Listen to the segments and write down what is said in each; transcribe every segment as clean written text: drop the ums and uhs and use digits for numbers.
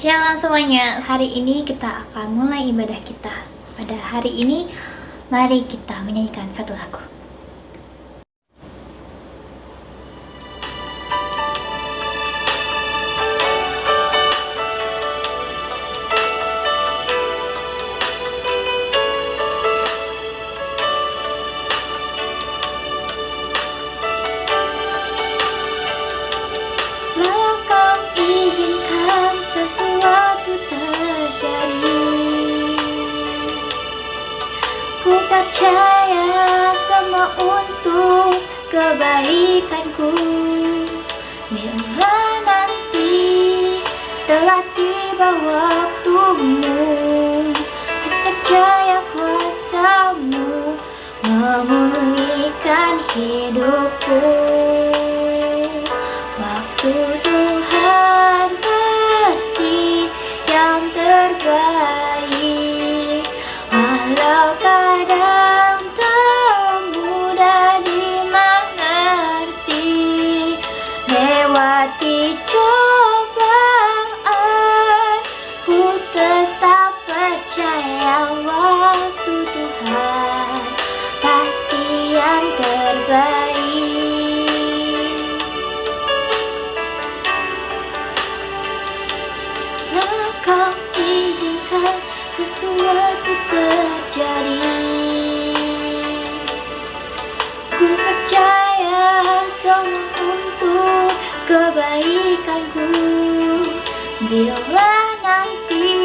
Shalom semuanya, hari ini kita akan mulai ibadah kita. Pada hari ini, mari kita menyanyikan satu lagu. Ku percaya semua untuk kebaikanku. Bila nanti telah tiba waktumu, ku percaya kuasa-Mu memulihkan hidupku. Waktu Tuhan pasti yang terbaik, walau kadang tak mudah dimengerti. Lewati cobaan, ku tetap percaya waktu Tuhan pasti yang terbaik. Kau izinkan sesuatu terjadi, ku percaya semua untuk kebaikanku. Bila nanti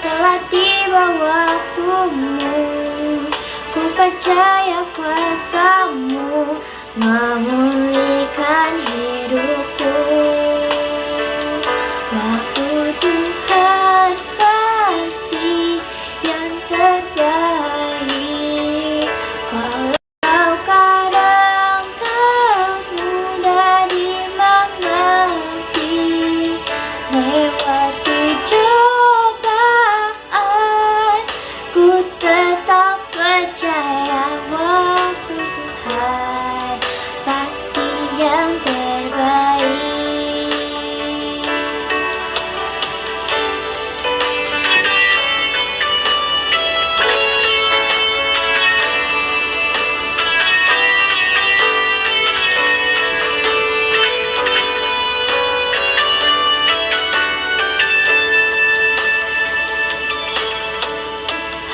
telah tiba waktumu, ku percaya kuasa-Mu memulihkan hidupku. Waktu Tuhan pasti yang terbaik, walau kadang tak mudah dimengerti. Lewati cobaan, ku tetap percaya waktu Tuhan pasti yang terbaik.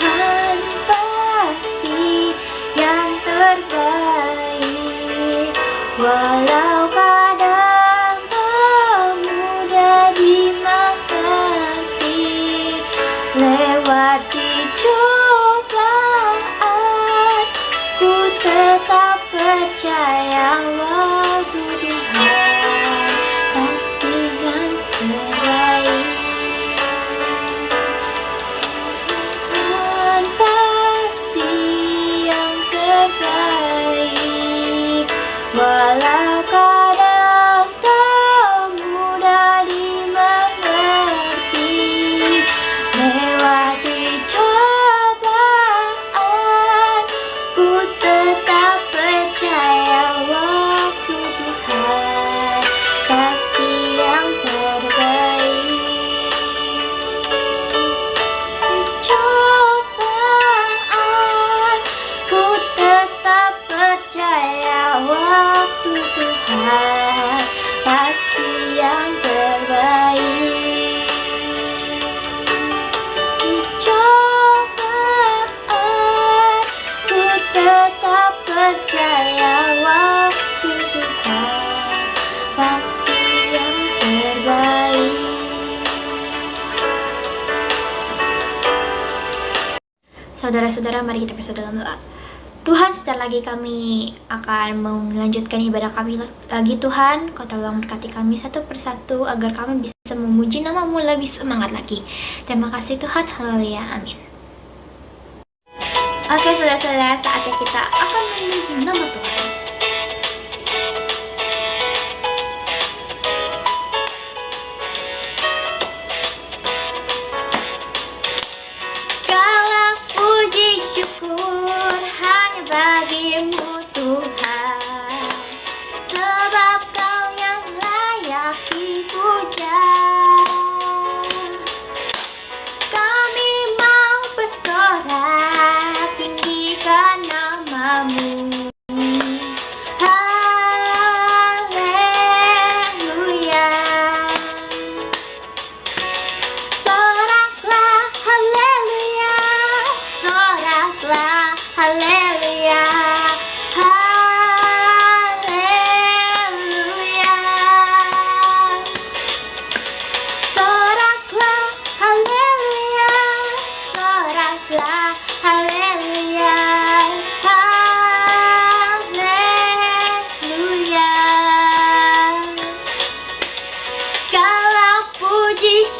Tuhan pasti yang terbaik, walau kadang tak mudah dimengerti. Lewati cobaan, ku tetap percaya waktu Tuhan pasti yang terbaik. Tuhan pasti yang terbaik, walau kadang tak mudah dimengerti. Lewati cobaan, ku tetap percaya waktu Tuhan pasti yang terbaik. Cobaan, ku tetap percaya waktu Tuhan pasti yang terbaik. Cobaan, ku tetap percaya waktu Tuhan pasti yang terbaik. Saudara-saudara, mari kita bersatu dalam doa. Tuhan, sebentar lagi kami akan melanjutkan ibadah kami lagi. Tuhan, Kau tolong berkati kami satu persatu agar kami bisa memuji nama-Mu lebih semangat lagi. Terima kasih Tuhan, haleluya, amin. Oke saudara-saudara, saatnya kita akan memuji nama Tuhan. Segala puji syukur hanya bagi-Mu Tuhan, sebab Kau yang layak dipuja.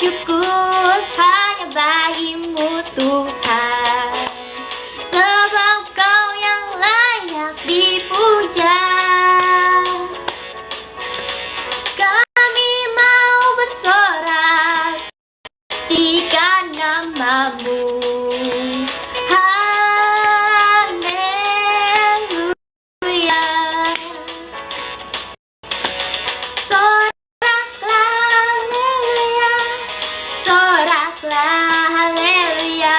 bersyukur hanya bagimu Tuhan, sebab Kau yang layak dipuja. Kami mau bersorak ketika namamu. Haleluya. Soraklah haleluya, soraklah haleluya,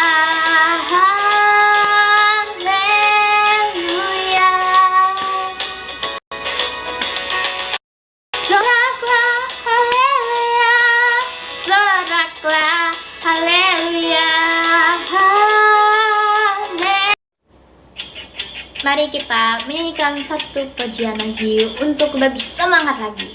haleluya. Soraklah haleluya, soraklah haleluya, haleluya. Mari kita menyanyikan satu pujian lagi untuk lebih semangat lagi.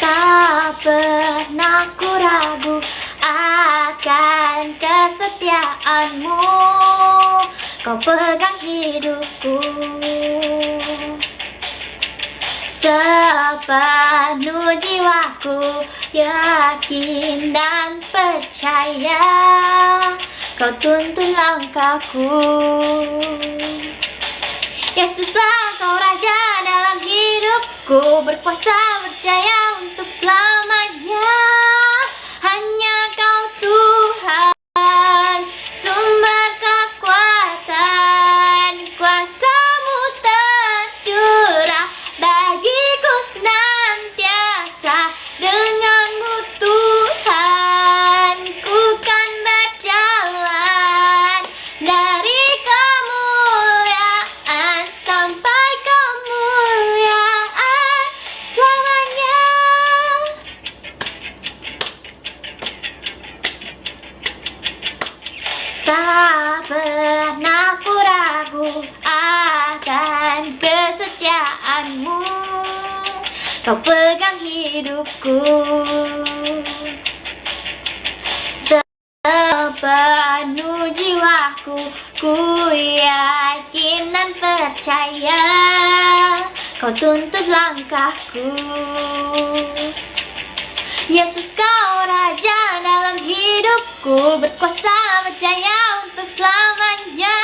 Tak pernah ku ragu akan kesetiaanmu, Kau pegang hidupku. Sepenuh jiwaku yakin dan percaya, Kau tuntun langkahku. Yesuslah Kau Raja dalam hidupku, berkuasa berjaya untuk selamanya. Hanya Kau Tuhan, sumber kekuatan, kuasa-Mu tercurah bagiku senantiasa. Dengan-Mu Tuhan, ku kan berjalan dari kemuliaan sampai kemuliaan selamanya. Tak pernah ku ragu akan kesetiaanmu, Kau pegang hidupku. Sepenuh jiwaku ku yakin dan percaya, Kau tuntun langkahku. Yesus Kau Raja dalam hidupku, berkuasa berjaya untuk selamanya.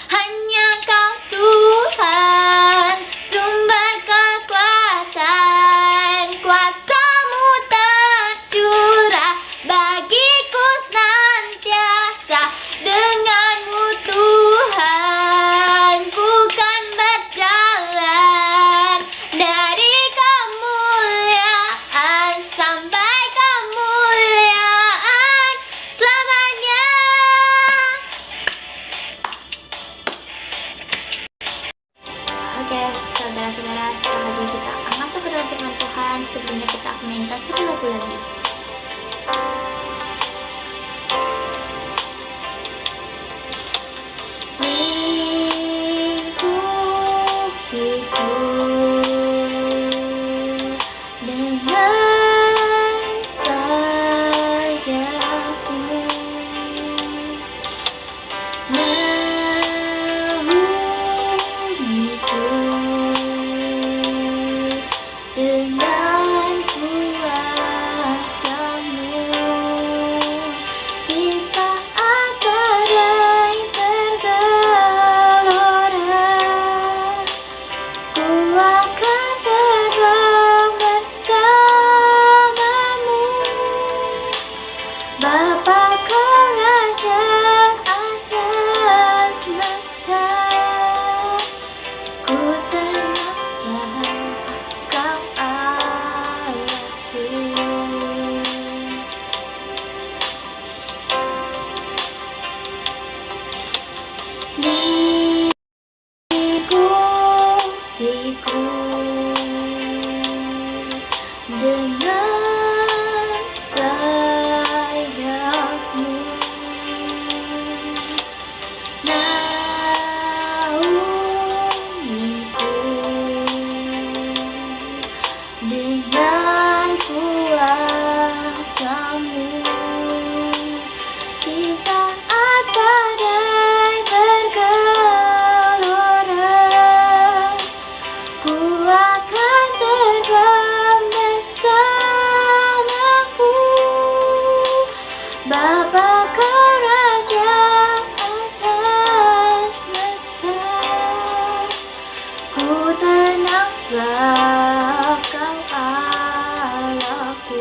Hanya Kau Tuhan, sumber kekuatan, kuasa-Mu tercurah bagiku senantiasa. Dengan-Mu Tuhan, ku kan berjalan dari kemuliaan sampai kemuliaan selamanya. Oke, saudara-saudara, setelah lagi kita akan masuk ke dalam firman Tuhan. Sebelumnya kita akan menyanyikan satu lagu lagi. Lingkupiku dengan sayapmu, naungiku dengan kuasa-Mu. Di saat badai tergelora, ku akan terbang bersama-Mu. Bapa Kau Raja atas semesta, ku tenang sebab Kau Allahku. Lingkupiku dengan sayapmu, naungiku Sebab Kau Allahku.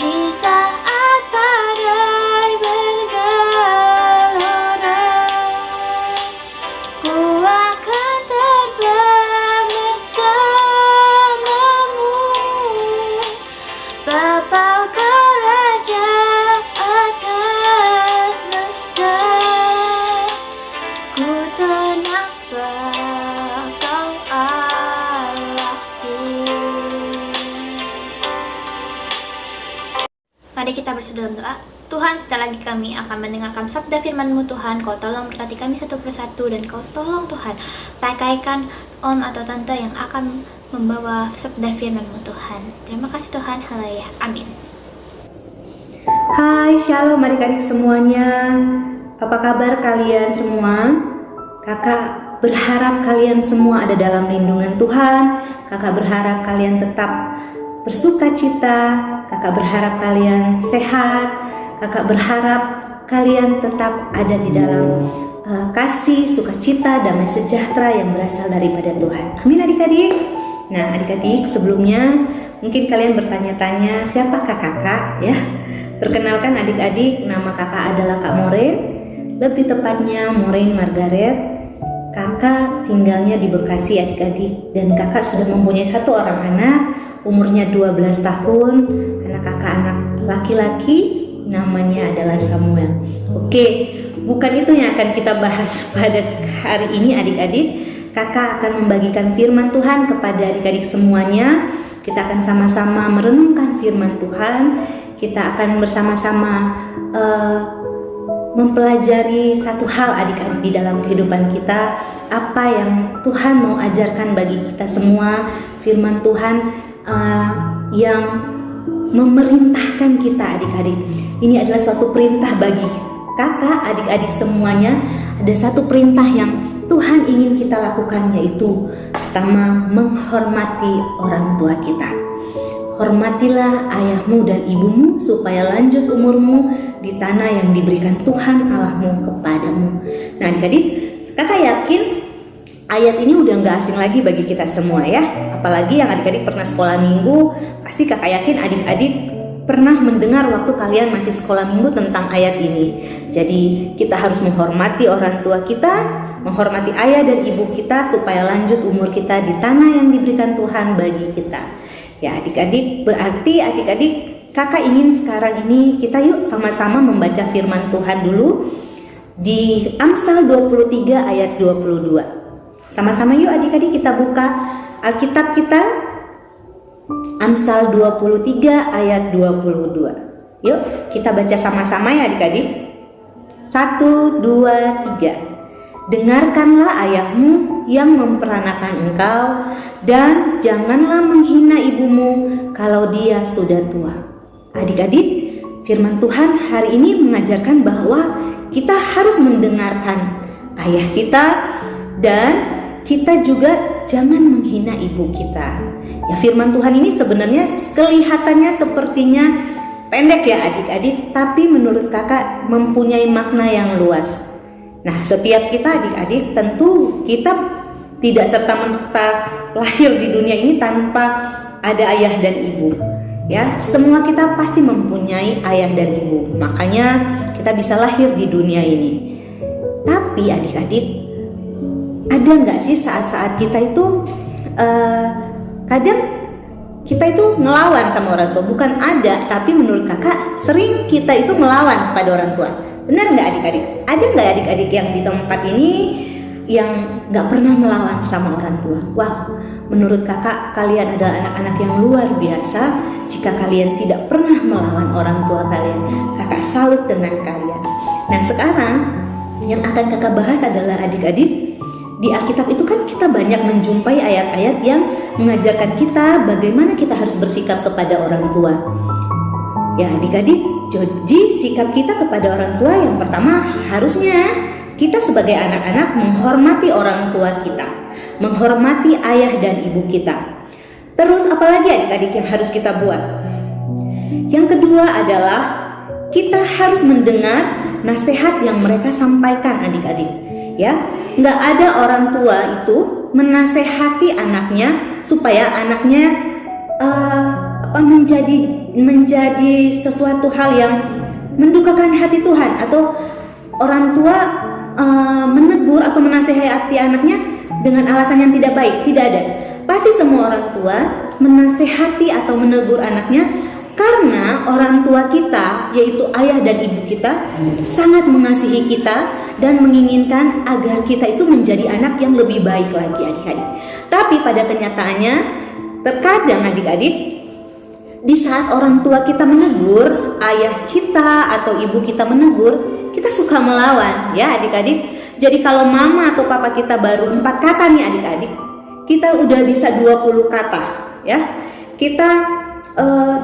Di saat badai bergelora, ku akan terbang bersamamu. Bapa Kau Raja atas semesta, ku tenang sebab Kau Allahku. Mari kita bersatu dalam doa. Tuhan, sebentar lagi kami akan mendengarkan sabda firman-Mu Tuhan. Kau tolong berkati kami satu persatu, dan Kau tolong Tuhan pakaikan om atau tante yang akan membawa sabda firman-Mu Tuhan. Terima kasih Tuhan. Haleluya. Amin. Hai, shalom adik-adik semuanya. Apa kabar kalian semua? Kakak berharap kalian semua ada dalam lindungan Tuhan. Kakak berharap kalian tetap bersuka cita. Kakak berharap kalian sehat. Kakak berharap kalian tetap ada di dalam kasih, sukacita, damai sejahtera yang berasal daripada Tuhan. Amin adik-adik. Nah adik-adik, sebelumnya mungkin kalian bertanya-tanya siapakah kakak ya. Perkenalkan adik-adik, nama kakak adalah Kak Maureen. Lebih tepatnya Maureen Margaret. Kakak tinggalnya di Bekasi adik-adik. Dan kakak sudah mempunyai satu orang anak, umurnya 12 tahun. Anak kakak anak laki-laki, namanya adalah Samuel. Oke, bukan itu yang akan kita bahas pada hari ini adik-adik. Kakak akan membagikan firman Tuhan kepada adik-adik semuanya. Kita akan sama-sama merenungkan firman Tuhan. Kita akan bersama-sama mempelajari satu hal adik-adik di dalam kehidupan kita. Apa yang Tuhan mau ajarkan bagi kita semua. Firman Tuhan yang memerintahkan kita adik-adik. Ini adalah suatu perintah bagi kakak, adik-adik semuanya. Ada satu perintah yang Tuhan ingin kita lakukan, yaitu pertama, menghormati orang tua kita. Hormatilah ayahmu dan ibumu supaya lanjut umurmu di tanah yang diberikan Tuhan Allahmu kepadamu. Nah adik-adik, kakak yakin ayat ini udah gak asing lagi bagi kita semua ya. Apalagi yang adik-adik pernah sekolah minggu, pasti kakak yakin adik-adik pernah mendengar waktu kalian masih sekolah minggu tentang ayat ini. Jadi kita harus menghormati orang tua kita, menghormati ayah dan ibu kita supaya lanjut umur kita di tanah yang diberikan Tuhan bagi kita. Ya adik-adik, berarti adik-adik kakak ingin sekarang ini kita yuk sama-sama membaca firman Tuhan dulu di Amsal 23 ayat 22. Sama-sama yuk adik-adik kita buka Alkitab kita, Amsal 23 ayat 22. Yuk kita baca sama-sama ya adik-adik. 1, 2, 3. Dengarkanlah ayahmu yang memperanakan engkau, dan janganlah menghina ibumu kalau dia sudah tua. Adik-adik, firman Tuhan hari ini mengajarkan bahwa kita harus mendengarkan ayah kita, dan kita juga jangan menghina ibu kita. Ya, firman Tuhan ini sebenarnya kelihatannya sepertinya pendek ya adik-adik, tapi menurut kakak mempunyai makna yang luas. Nah, setiap kita adik-adik tentu kita tidak serta-merta lahir di dunia ini tanpa ada ayah dan ibu. Ya, semua kita pasti mempunyai ayah dan ibu. Makanya kita bisa lahir di dunia ini. Tapi adik-adik, ada nggak sih saat-saat kita itu kadang kita itu melawan sama orang tua? Bukan ada, tapi menurut kakak sering kita itu melawan pada orang tua. Benar nggak adik-adik? Ada nggak adik-adik yang di tempat ini yang nggak pernah melawan sama orang tua? Wah, menurut kakak kalian adalah anak-anak yang luar biasa. Jika kalian tidak pernah melawan orang tua kalian, kakak salut dengan kalian. Nah sekarang yang akan kakak bahas adalah adik-adik, di Alkitab itu kan kita banyak menjumpai ayat-ayat yang mengajarkan kita bagaimana kita harus bersikap kepada orang tua. Ya adik-adik, jadi sikap kita kepada orang tua yang pertama harusnya kita sebagai anak-anak menghormati orang tua kita, menghormati ayah dan ibu kita. Terus apalagi adik-adik yang harus kita buat? Yang kedua adalah kita harus mendengar nasihat yang mereka sampaikan adik-adik. ya. Nggak ada orang tua itu menasehati anaknya supaya anaknya menjadi sesuatu hal yang mendukakan hati Tuhan, atau orang tua menegur atau menasehati anaknya dengan alasan yang tidak baik. Tidak ada. Pasti semua orang tua menasehati atau menegur anaknya karena orang tua kita, yaitu ayah dan ibu kita, sangat mengasihi kita dan menginginkan agar kita itu menjadi anak yang lebih baik lagi, adik-adik. Tapi pada kenyataannya, terkadang adik-adik, di saat orang tua kita menegur, ayah kita atau ibu kita menegur, kita suka melawan, ya adik-adik. Jadi kalau mama atau papa kita baru 4 kata nih adik-adik, kita udah bisa 20 kata, ya. Kita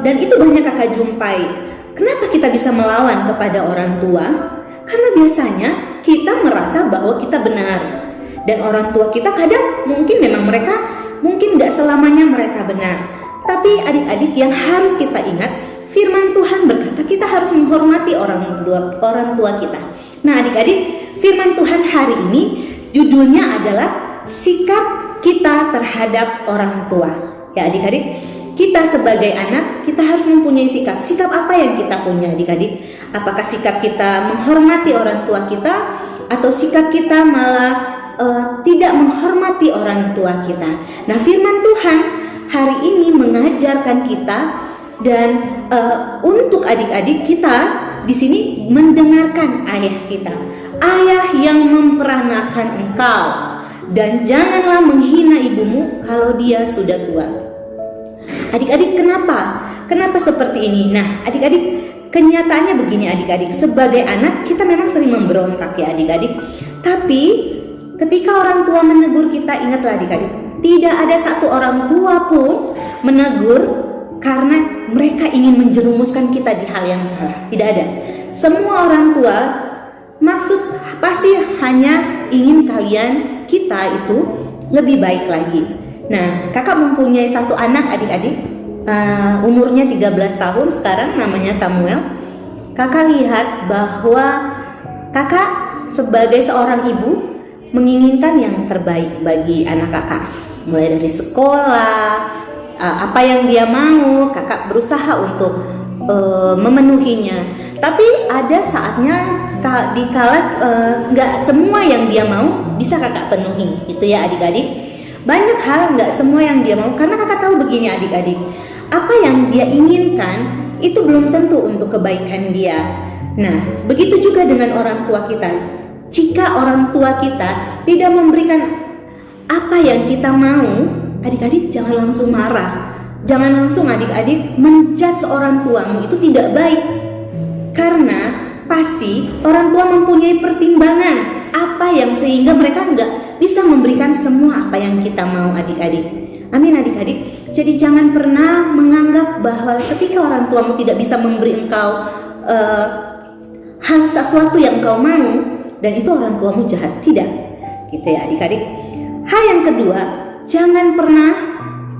dan itu banyak kakak jumpai. Kenapa kita bisa melawan kepada orang tua? Karena biasanya kita merasa bahwa kita benar, dan orang tua kita kadang mungkin memang mereka mungkin nggak selamanya mereka benar. Tapi adik-adik, yang harus kita ingat, firman Tuhan berkata kita harus menghormati orang tua kita. Nah adik-adik, firman Tuhan hari ini judulnya adalah sikap kita terhadap orang tua. Ya adik-adik, kita sebagai anak, kita harus mempunyai sikap. Sikap apa yang kita punya adik-adik? Apakah sikap kita menghormati orang tua kita, atau sikap kita malah tidak menghormati orang tua kita? Nah firman Tuhan hari ini mengajarkan kita, dan untuk adik-adik kita di sini mendengarkan ayah kita. Ayah yang memperanakan engkau, dan janganlah menghina ibumu kalau dia sudah tua. Adik-adik, kenapa seperti ini? Nah adik-adik, kenyataannya begini adik-adik, sebagai anak kita memang sering memberontak ya adik-adik. Tapi ketika orang tua menegur kita, ingatlah adik-adik, tidak ada satu orang tua pun menegur karena mereka ingin menjerumuskan kita di hal yang salah. Tidak ada. Semua orang tua maksud pasti hanya ingin kita itu lebih baik lagi. Nah, kakak mempunyai satu anak adik-adik, umurnya 13 tahun sekarang, namanya Samuel. Kakak lihat bahwa kakak sebagai seorang ibu menginginkan yang terbaik bagi anak kakak. Mulai dari sekolah, apa yang dia mau, kakak berusaha untuk memenuhinya. Tapi ada saatnya dikala nggak semua yang dia mau bisa kakak penuhi, itu ya adik-adik. Banyak hal nggak semua yang dia mau, karena kakak tahu begini adik-adik, apa yang dia inginkan itu belum tentu untuk kebaikan dia. Nah begitu juga dengan orang tua kita. Jika orang tua kita tidak memberikan apa yang kita mau, adik-adik jangan langsung marah. Jangan langsung adik-adik menjudge orang tuamu, itu tidak baik. Karena pasti orang tua mempunyai pertimbangan apa yang sehingga mereka nggak bisa memberikan semua apa yang kita mau adik-adik. Amin adik-adik. Jadi jangan pernah menganggap bahwa ketika orang tuamu tidak bisa memberi engkau hal sesuatu yang engkau mau, dan itu orang tuamu jahat. Tidak, gitu ya adik-adik. Hal yang kedua, jangan pernah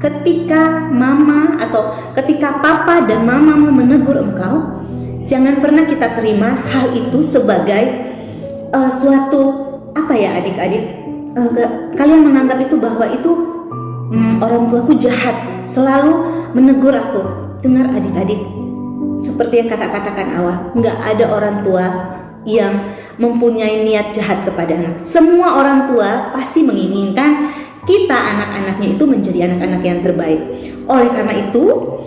ketika mama atau ketika papa dan mamamu menegur engkau, jangan pernah kita terima hal itu sebagai suatu apa ya adik-adik, kalian menganggap itu bahwa itu orang tuaku jahat, selalu menegur aku. Dengar adik-adik, seperti yang kakak katakan awal, nggak ada orang tua yang mempunyai niat jahat kepada anak. Semua orang tua pasti menginginkan kita anak-anaknya itu menjadi anak-anak yang terbaik. Oleh karena itu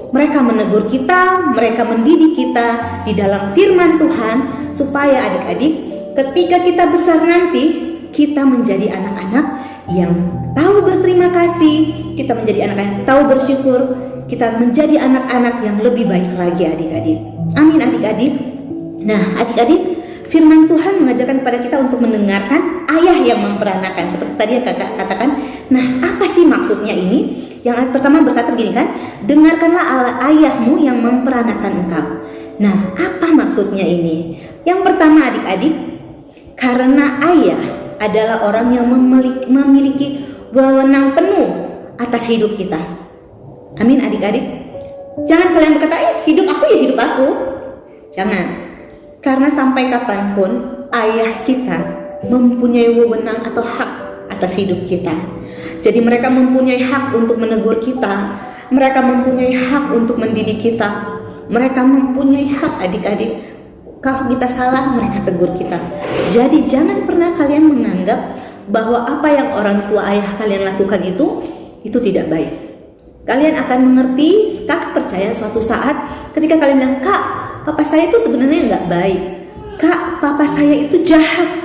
mereka menegur kita, mereka mendidik kita di dalam firman Tuhan, supaya adik-adik ketika kita besar nanti, kita menjadi anak-anak yang tahu berterima kasih, kita menjadi anak-anak yang tahu bersyukur, kita menjadi anak-anak yang lebih baik lagi adik-adik. Amin adik-adik. Nah adik-adik, firman Tuhan mengajarkan kepada kita untuk mendengarkan ayah yang memperanakan. Seperti tadi yang kakak katakan. Nah apa sih maksudnya ini? Yang pertama berkata begini kan, dengarkanlah ayahmu yang memperanakan engkau. Nah apa maksudnya ini? Yang pertama adik-adik, karena ayah adalah orang yang memiliki wewenang penuh atas hidup kita. Amin adik-adik. Jangan kalian berkata, hidup aku ya hidup aku. Jangan. Karena sampai kapanpun ayah kita mempunyai wewenang atau hak atas hidup kita. Jadi mereka mempunyai hak untuk menegur kita, mereka mempunyai hak untuk mendidik kita, mereka mempunyai hak adik-adik. Kalau kita salah, mereka tegur kita. Jadi jangan pernah kalian menganggap bahwa apa yang orang tua ayah kalian lakukan itu tidak baik. Kalian akan mengerti, Kak percaya suatu saat ketika kalian bilang, Kak, papa saya itu sebenarnya nggak baik. Kak, papa saya itu jahat.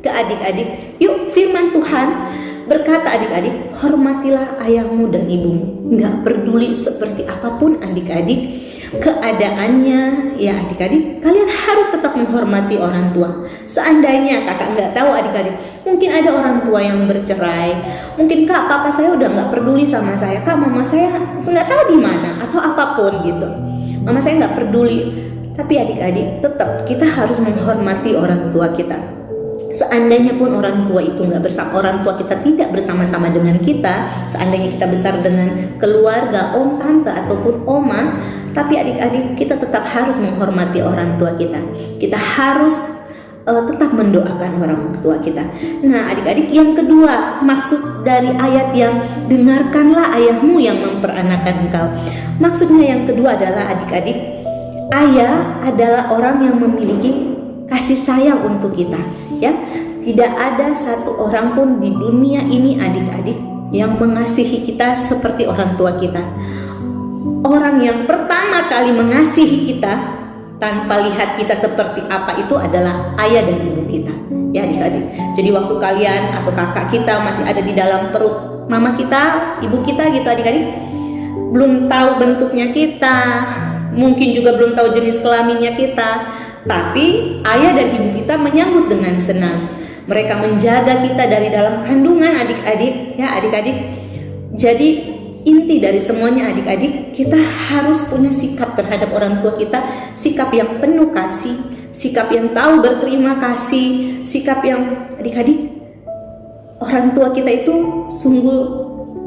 Ke adik-adik, yuk firman Tuhan berkata adik-adik, hormatilah ayahmu dan ibumu. Nggak peduli seperti apapun adik-adik keadaannya, ya adik-adik, kalian harus tetap menghormati orang tua. Seandainya kakak nggak tahu adik-adik, mungkin ada orang tua yang bercerai, mungkin Kak, papa saya udah nggak peduli sama saya, Kak, mama saya nggak tahu di mana atau apapun gitu, mama saya nggak peduli. Tapi adik-adik, tetap kita harus menghormati orang tua kita. Seandainya pun orang tua itu nggak bersama, orang tua kita tidak bersama-sama dengan kita, seandainya kita besar dengan keluarga om tante ataupun oma, tapi adik-adik kita tetap harus menghormati orang tua kita. Kita harus tetap mendoakan orang tua kita. Nah adik-adik, yang kedua maksud dari ayat yang dengarkanlah ayahmu yang memperanakan engkau, maksudnya yang kedua adalah adik-adik, ayah adalah orang yang memiliki kasih sayang untuk kita, ya. Tidak ada satu orang pun di dunia ini adik-adik yang mengasihi kita seperti orang tua kita. Orang yang pertama kali mengasihi kita tanpa lihat kita seperti apa itu adalah ayah dan ibu kita, ya adik-adik. Jadi waktu kalian atau kakak kita masih ada di dalam perut mama kita, ibu kita gitu adik-adik, belum tahu bentuknya kita, mungkin juga belum tahu jenis kelaminnya kita, tapi ayah dan ibu kita menyambut dengan senang. Mereka menjaga kita dari dalam kandungan adik-adik, ya adik-adik. Jadi inti dari semuanya adik-adik, kita harus punya sikap terhadap orang tua kita, sikap yang penuh kasih, sikap yang tahu berterima kasih, sikap yang adik-adik, orang tua kita itu sungguh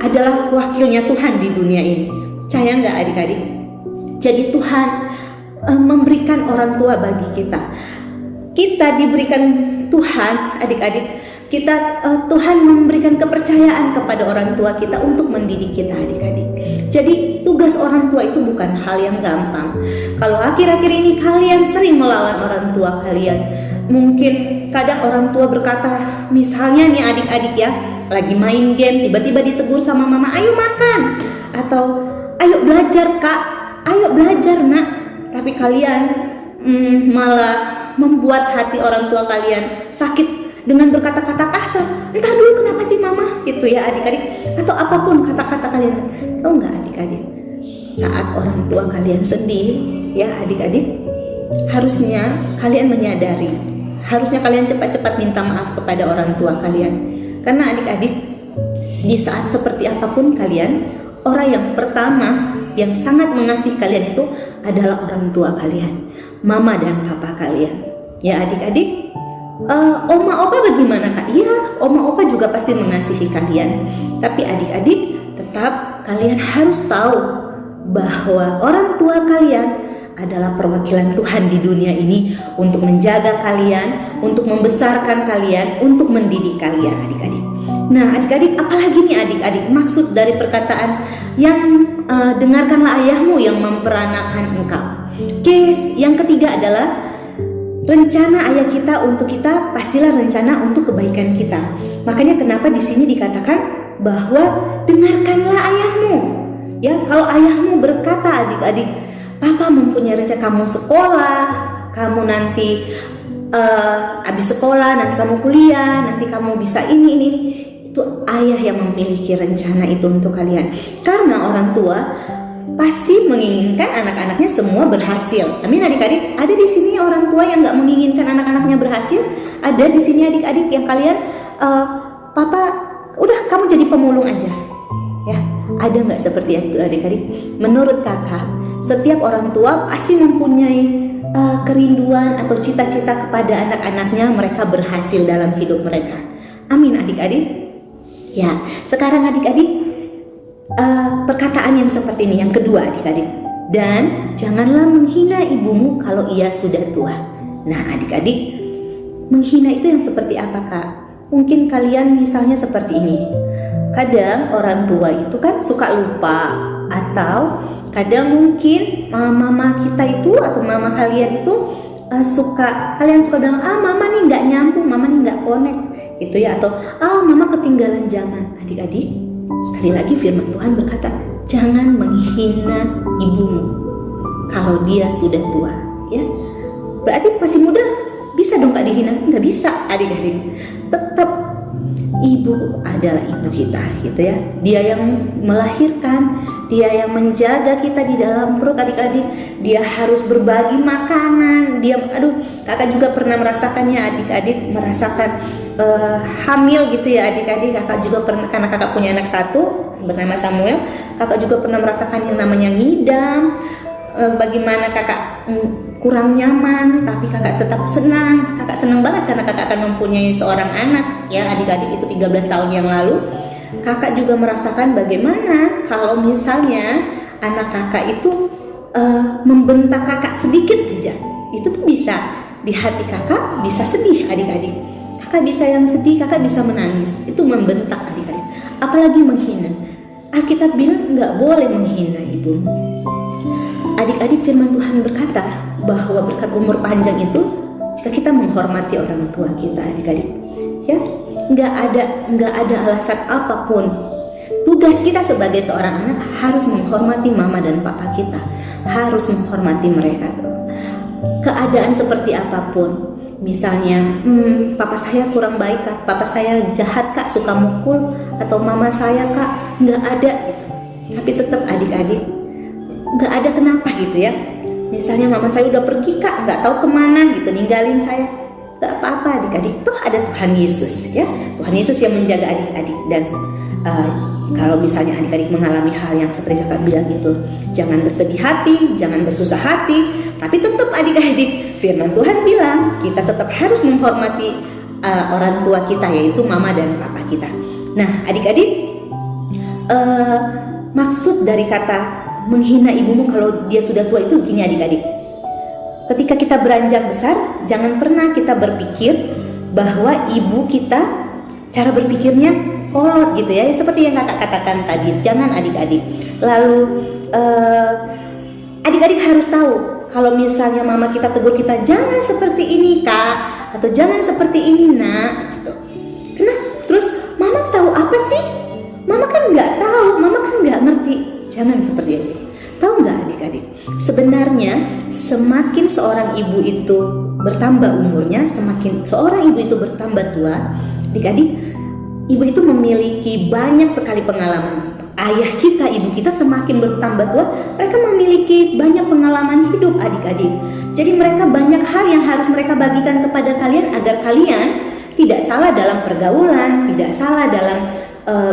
adalah wakilnya Tuhan di dunia ini. Percaya nggak adik-adik? Jadi Tuhan memberikan orang tua bagi kita. Kita diberikan Tuhan, adik-adik, Tuhan memberikan kepercayaan kepada orang tua kita untuk mendidik kita adik-adik. Jadi tugas orang tua itu bukan hal yang gampang. Kalau akhir-akhir ini kalian sering melawan orang tua kalian, mungkin kadang orang tua berkata, misalnya nih adik-adik ya, lagi main game tiba-tiba ditegur sama mama, ayo makan, atau ayo belajar Kak, ayo belajar nak. Tapi kalian malah membuat hati orang tua kalian sakit dengan berkata-kata kasar. Entah dulu kenapa sih mama gitu ya adik-adik, atau apapun kata-kata kalian. Tahu nggak adik-adik, saat orang tua kalian sedih ya adik-adik, harusnya kalian menyadari, harusnya kalian cepat-cepat minta maaf kepada orang tua kalian. Karena adik-adik, di saat seperti apapun kalian, orang yang pertama yang sangat mengasihi kalian itu adalah orang tua kalian, mama dan papa kalian. Ya adik-adik, oma opa bagaimana Kak? Iya, oma opa juga pasti mengasihi kalian. Tapi adik-adik, tetap kalian harus tahu bahwa orang tua kalian adalah perwakilan Tuhan di dunia ini untuk menjaga kalian, untuk membesarkan kalian, untuk mendidik kalian adik-adik. Nah adik-adik, apalagi nih adik-adik maksud dari perkataan yang dengarkanlah ayahmu yang memperanakan engkau. Oke, yang ketiga adalah rencana ayah kita untuk kita pastilah rencana untuk kebaikan kita. Makanya kenapa di sini dikatakan bahwa dengarkanlah ayahmu. Ya, kalau ayahmu berkata adik-adik, papa mempunyai rencana kamu sekolah, kamu nanti habis sekolah, nanti kamu kuliah, nanti kamu bisa ini. Itu ayah yang memiliki rencana itu untuk kalian. Karena orang tua pasti menginginkan anak-anaknya semua berhasil. Amin adik-adik. Ada di sini orang tua yang nggak menginginkan anak-anaknya berhasil? Ada di sini adik-adik yang kalian, papa, udah kamu jadi pemulung aja. Ya, ada nggak seperti itu adik-adik? Menurut kakak, setiap orang tua pasti mempunyai kerinduan atau cita-cita kepada anak-anaknya mereka berhasil dalam hidup mereka. Amin adik-adik. Ya, sekarang adik-adik, perkataan yang seperti ini yang kedua adik-adik, dan janganlah menghina ibumu kalau ia sudah tua. Nah adik-adik, Menghina itu yang seperti apa, Kak? Mungkin kalian misalnya seperti ini. Kadang orang tua itu kan suka lupa, atau kadang mungkin mama kita itu atau mama kalian itu kalian suka bilang, mama nih nggak nyambung, mama nih nggak connect gitu ya, atau mama ketinggalan zaman. Adik-adik, sekali lagi firman Tuhan berkata, jangan menghina ibumu kalau dia sudah tua, ya. Berarti masih muda bisa dong Kak dihina? Nggak bisa, adik-adik. Tetap ibu adalah ibu kita, gitu ya. Dia yang melahirkan, dia yang menjaga kita di dalam perut, adik-adik. Dia harus berbagi makanan. Kakak juga pernah merasakannya, adik-adik, merasakan hamil gitu ya, adik-adik. Kakak juga pernah, karena kakak punya anak satu bernama Samuel. Kakak juga pernah merasakan yang namanya ngidam. Bagaimana kakak kurang nyaman, tapi kakak tetap senang. Kakak senang banget karena kakak akan mempunyai seorang anak, ya adik-adik. Itu 13 tahun yang lalu. Kakak juga merasakan bagaimana kalau misalnya anak kakak itu membentak kakak sedikit aja, itu tuh bisa di hati kakak bisa sedih, adik-adik. Kakak bisa yang sedih, kakak bisa menangis. Itu membentak, adik-adik. Apalagi menghina. Alkitab bilang nggak boleh menghina ibumu. Adik-adik, firman Tuhan berkata bahwa berkat umur panjang itu jika kita menghormati orang tua kita, adik-adik, ya, nggak ada alasan apapun. Tugas kita sebagai seorang anak harus menghormati mama dan papa kita, harus menghormati mereka tuh. Keadaan seperti apapun, misalnya papa saya kurang baik Kak, papa saya jahat Kak, suka mukul, atau mama saya Kak nggak ada gitu. Tapi tetap adik-adik, nggak ada kenapa gitu ya. Misalnya mama saya udah pergi Kak, nggak tahu kemana gitu, ninggalin saya, nggak apa-apa adik-adik. Toh ada Tuhan Yesus, ya. Tuhan Yesus yang menjaga adik-adik. Dan kalau misalnya adik-adik mengalami hal yang seperti kakak bilang itu, jangan bersedih hati, jangan bersusah hati. Tapi tetap adik-adik, firman Tuhan bilang kita tetap harus menghormati orang tua kita, yaitu mama dan papa kita. Nah adik-adik, maksud dari kata menghina ibumu kalau dia sudah tua itu gini adik-adik. Ketika kita beranjak besar, jangan pernah kita berpikir bahwa ibu kita cara berpikirnya kolot gitu ya, seperti yang kakak katakan tadi. Jangan adik-adik. Lalu adik-adik harus tahu kalau misalnya mama kita tegur kita, jangan seperti ini Kak, atau jangan seperti ini Nak gitu. Kenapa? Terus mama tahu apa sih? Mama kan nggak tahu, mama kan nggak ngerti. Jangan seperti itu. Tahu nggak adik-adik? Sebenarnya semakin seorang ibu itu bertambah umurnya, semakin seorang ibu itu bertambah tua, adik-adik, ibu itu memiliki banyak sekali pengalaman. Ayah kita, ibu kita semakin bertambah tua, mereka memiliki banyak pengalaman hidup, adik-adik. Jadi mereka banyak hal yang harus mereka bagikan kepada kalian agar kalian tidak salah dalam pergaulan, tidak salah dalam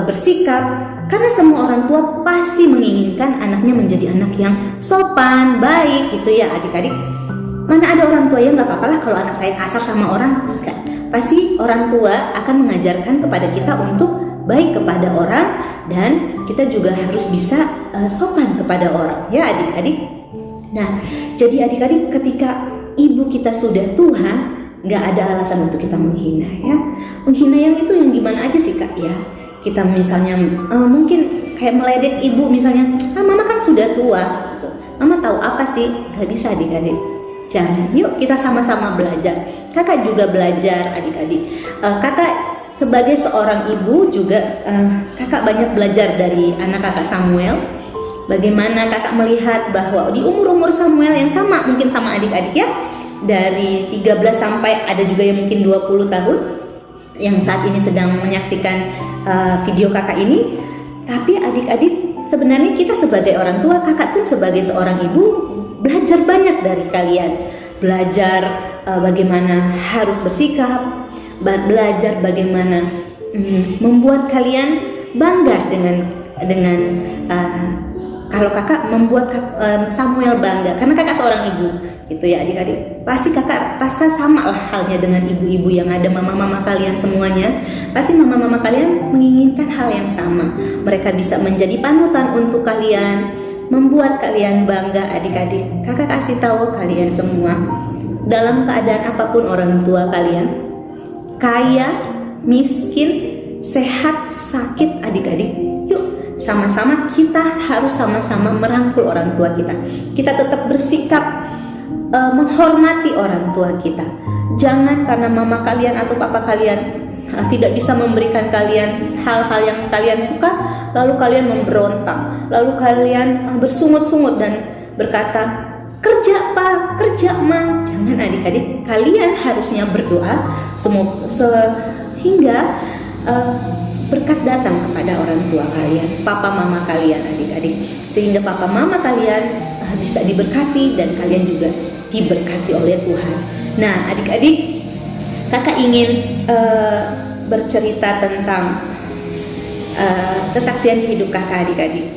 bersikap. Karena semua orang tua pasti menginginkan anaknya menjadi anak yang sopan, baik gitu ya adik-adik. Mana ada orang tua yang gak apa-apa lah kalau anak saya kasar sama orang. Enggak. Pasti orang tua akan mengajarkan kepada kita untuk baik kepada orang, dan kita juga harus bisa sopan kepada orang, ya adik-adik. Nah, jadi adik-adik, ketika ibu kita sudah tua, gak ada alasan untuk kita menghina ya. Menghina yang itu yang gimana aja sih Kak ya? Kita misalnya mungkin kayak meledek ibu misalnya, mama kan sudah tua gitu. Mama tahu apa sih? Gak bisa adik-adik. Jangan, yuk kita sama-sama belajar. Kakak juga belajar adik-adik. Kakak sebagai seorang ibu juga, kakak banyak belajar dari anak kakak Samuel. Bagaimana kakak melihat bahwa di umur-umur Samuel yang sama mungkin sama adik-adik ya, dari 13 sampai ada juga yang mungkin 20 tahun yang saat ini sedang menyaksikan video kakak ini. Tapi adik-adik, sebenarnya kita sebagai orang tua, kakak pun sebagai seorang ibu belajar banyak dari kalian. Belajar bagaimana harus bersikap, belajar bagaimana membuat kalian bangga dengan kalau kakak membuat Samuel bangga karena kakak seorang ibu gitu ya adik-adik. Pasti kakak rasa sama lah halnya dengan ibu-ibu yang ada, mama-mama kalian semuanya. Pasti mama-mama kalian menginginkan hal yang sama. Mereka bisa menjadi panutan untuk kalian, membuat kalian bangga adik-adik. Kakak kasih tahu kalian semua, dalam keadaan apapun orang tua kalian, kaya, miskin, sehat, sakit, adik-adik, yuk sama-sama kita harus sama-sama merangkul orang tua kita. Kita tetap bersikap menghormati orang tua kita. Jangan karena mama kalian atau papa kalian tidak bisa memberikan kalian hal-hal yang kalian suka, lalu kalian memberontak, lalu kalian bersungut-sungut dan berkata, kerja pak, kerja ma. Jangan adik-adik, kalian harusnya berdoa sehingga berkat datang kepada orang tua kalian, papa mama kalian, adik-adik, sehingga papa mama kalian bisa diberkati dan kalian juga diberkati oleh Tuhan. Nah adik-adik, kakak ingin bercerita tentang kesaksian hidup kakak, adik-adik.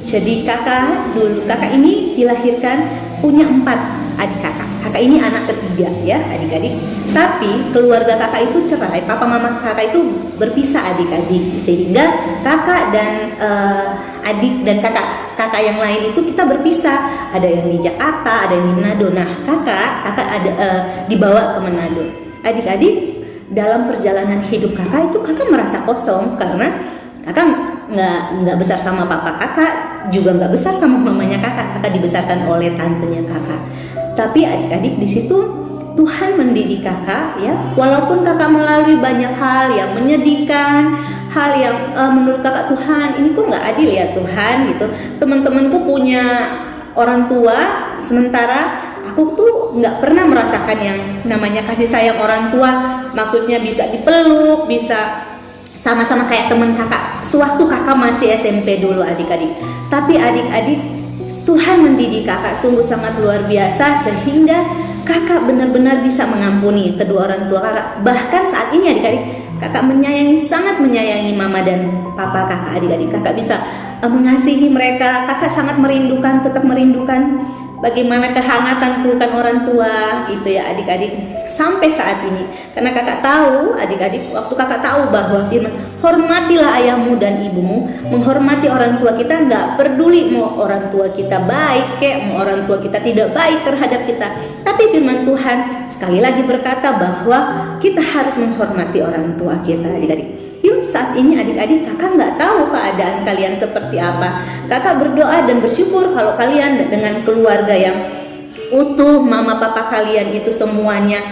Jadi kakak ini dilahirkan punya 4 adik kakak. Kakak ini anak ketiga ya adik-adik. Tapi keluarga kakak itu cerai, papa mama kakak itu berpisah adik-adik, sehingga kakak dan adik dan kakak yang lain itu kita berpisah. Ada yang di Jakarta, ada yang di Manado. Nah kakak ada dibawa ke Manado. Adik-adik, dalam perjalanan hidup kakak itu kakak merasa kosong karena kakak nggak besar sama papa kakak, juga nggak besar sama mamanya kakak dibesarkan oleh tantenya kakak. Tapi adik-adik, di situ Tuhan mendidik kakak ya, walaupun kakak melalui banyak hal yang menyedihkan, hal yang menurut kakak, Tuhan ini kok nggak adil ya Tuhan gitu. Teman-temanku punya orang tua, sementara aku tuh nggak pernah merasakan yang namanya kasih sayang orang tua. Maksudnya bisa dipeluk, bisa sama-sama kayak teman kakak sewaktu kakak masih SMP dulu adik-adik. Tapi adik-adik, Tuhan mendidik kakak sungguh sangat luar biasa sehingga kakak benar-benar bisa mengampuni kedua orang tua kakak. Bahkan saat ini adik-adik, kakak sangat menyayangi mama dan papa kakak, adik-adik. Kakak bisa mengasihi mereka, kakak sangat merindukan, tetap merindukan bagaimana kehangatan pelukan orang tua gitu ya adik-adik sampai saat ini. Karena kakak tahu adik-adik, waktu kakak tahu bahwa firman hormatilah ayahmu dan ibumu, menghormati orang tua kita, nggak peduli mau orang tua kita baik kek, mau orang tua kita tidak baik terhadap kita, tapi firman Tuhan sekali lagi berkata bahwa kita harus menghormati orang tua kita adik-adik. Yuk saat ini adik-adik, kakak nggak tahu keadaan kalian seperti apa. Kakak berdoa dan bersyukur kalau kalian dengan keluarga yang utuh, mama papa kalian itu semuanya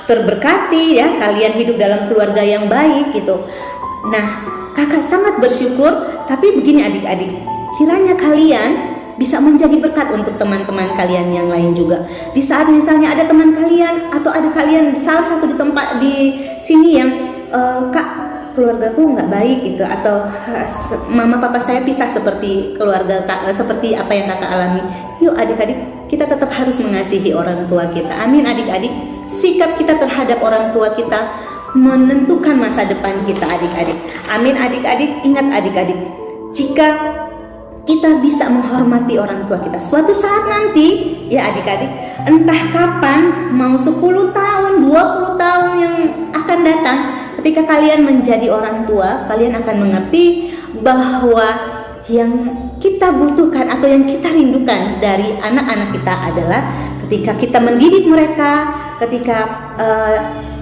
terberkati ya, kalian hidup dalam keluarga yang baik gitu. Nah kakak sangat bersyukur. Tapi begini adik-adik, kiranya kalian bisa menjadi berkat untuk teman-teman kalian yang lain juga. Di saat misalnya ada teman kalian atau ada kalian salah satu di tempat di sini yang kak, keluargaku nggak baik gitu, atau mama papa saya pisah seperti keluarga seperti apa yang kakak alami. Yuk adik-adik, kita tetap harus mengasihi orang tua kita. Amin adik-adik. Sikap kita terhadap orang tua kita menentukan masa depan kita adik-adik. Amin adik-adik. Ingat adik-adik, jika kita bisa menghormati orang tua kita, suatu saat nanti ya adik-adik, entah kapan, mau 10 tahun, 20 tahun yang akan datang, ketika kalian menjadi orang tua, kalian akan mengerti bahwa yang kita butuhkan atau yang kita rindukan dari anak-anak kita adalah ketika kita mendidik mereka, ketika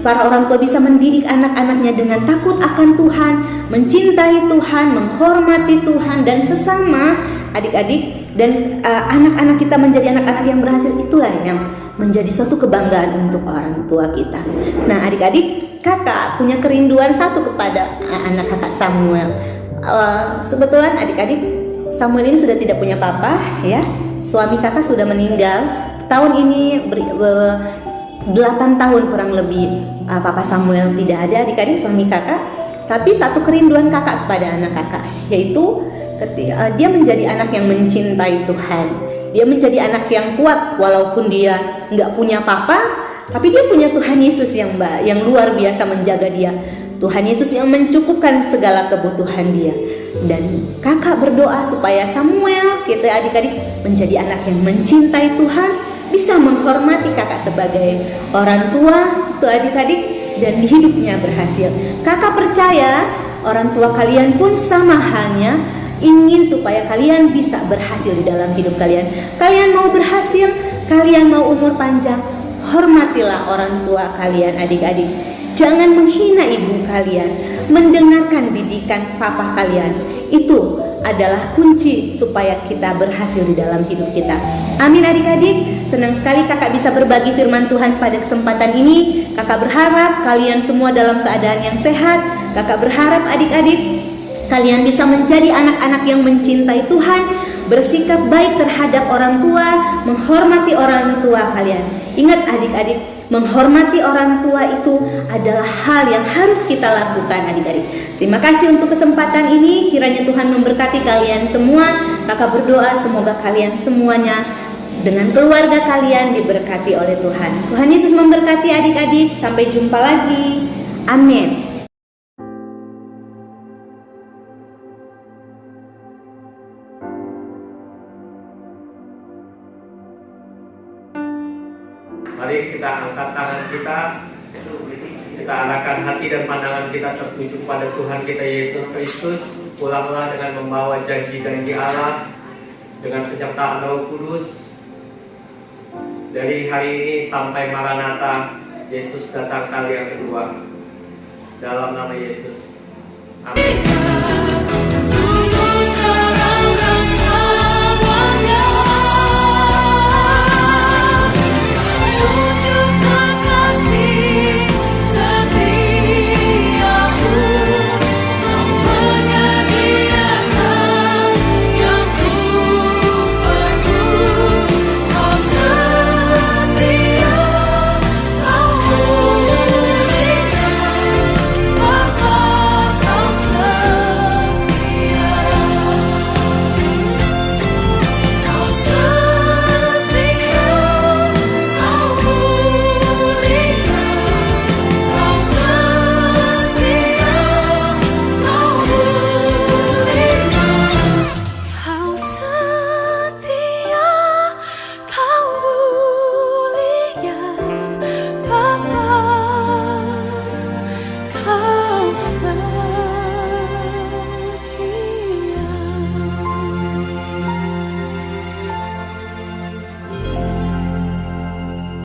para orang tua bisa mendidik anak-anaknya dengan takut akan Tuhan, mencintai Tuhan, menghormati Tuhan dan sesama adik-adik, dan anak-anak kita menjadi anak-anak yang berhasil, itulah yang menjadi suatu kebanggaan untuk orang tua kita. Nah adik-adik, kakak punya kerinduan satu kepada anak kakak Samuel. Sebetulnya adik-adik, Samuel ini sudah tidak punya papa ya, suami kakak sudah meninggal. Tahun ini 8 tahun kurang lebih papa Samuel tidak ada adik-adik, suami kakak. Tapi satu kerinduan kakak kepada anak kakak, yaitu dia menjadi anak yang mencintai Tuhan. Dia menjadi anak yang kuat walaupun dia nggak punya papa, tapi dia punya Tuhan Yesus yang luar biasa menjaga dia. Tuhan Yesus yang mencukupkan segala kebutuhan dia. Dan kakak berdoa supaya Samuel, kita adik-adik, menjadi anak yang mencintai Tuhan, bisa menghormati kakak sebagai orang tua, tuh adik-adik, dan di hidupnya berhasil. Kakak percaya orang tua kalian pun sama halnya ingin supaya kalian bisa berhasil di dalam hidup kalian. Kalian mau berhasil, kalian mau umur panjang, Hormatilah orang tua kalian adik-adik. Jangan menghina ibu kalian. Mendengarkan didikan papa kalian. Itu adalah kunci supaya kita berhasil di dalam hidup kita. Amin adik-adik. Senang sekali kakak bisa berbagi firman Tuhan pada kesempatan ini. Kakak berharap kalian semua dalam keadaan yang sehat. Kakak berharap adik-adik kalian bisa menjadi anak-anak yang mencintai Tuhan, bersikap baik terhadap orang tua, menghormati orang tua kalian. Ingat adik-adik, menghormati orang tua itu adalah hal yang harus kita lakukan adik-adik. Terima kasih untuk kesempatan ini. Kiranya Tuhan memberkati kalian semua. Kakak berdoa semoga kalian semuanya dengan keluarga kalian diberkati oleh Tuhan. Tuhan Yesus memberkati adik-adik. Sampai jumpa lagi. Amin. Mari kita angkat tangan kita arahkan hati dan pandangan kita tertuju pada Tuhan kita Yesus Kristus. Pulanglah dengan membawa janji-janji Allah dengan penyertaan Roh Kudus. Dari hari ini sampai Maranatha, Yesus datang kali yang kedua. Dalam nama Yesus. Amin.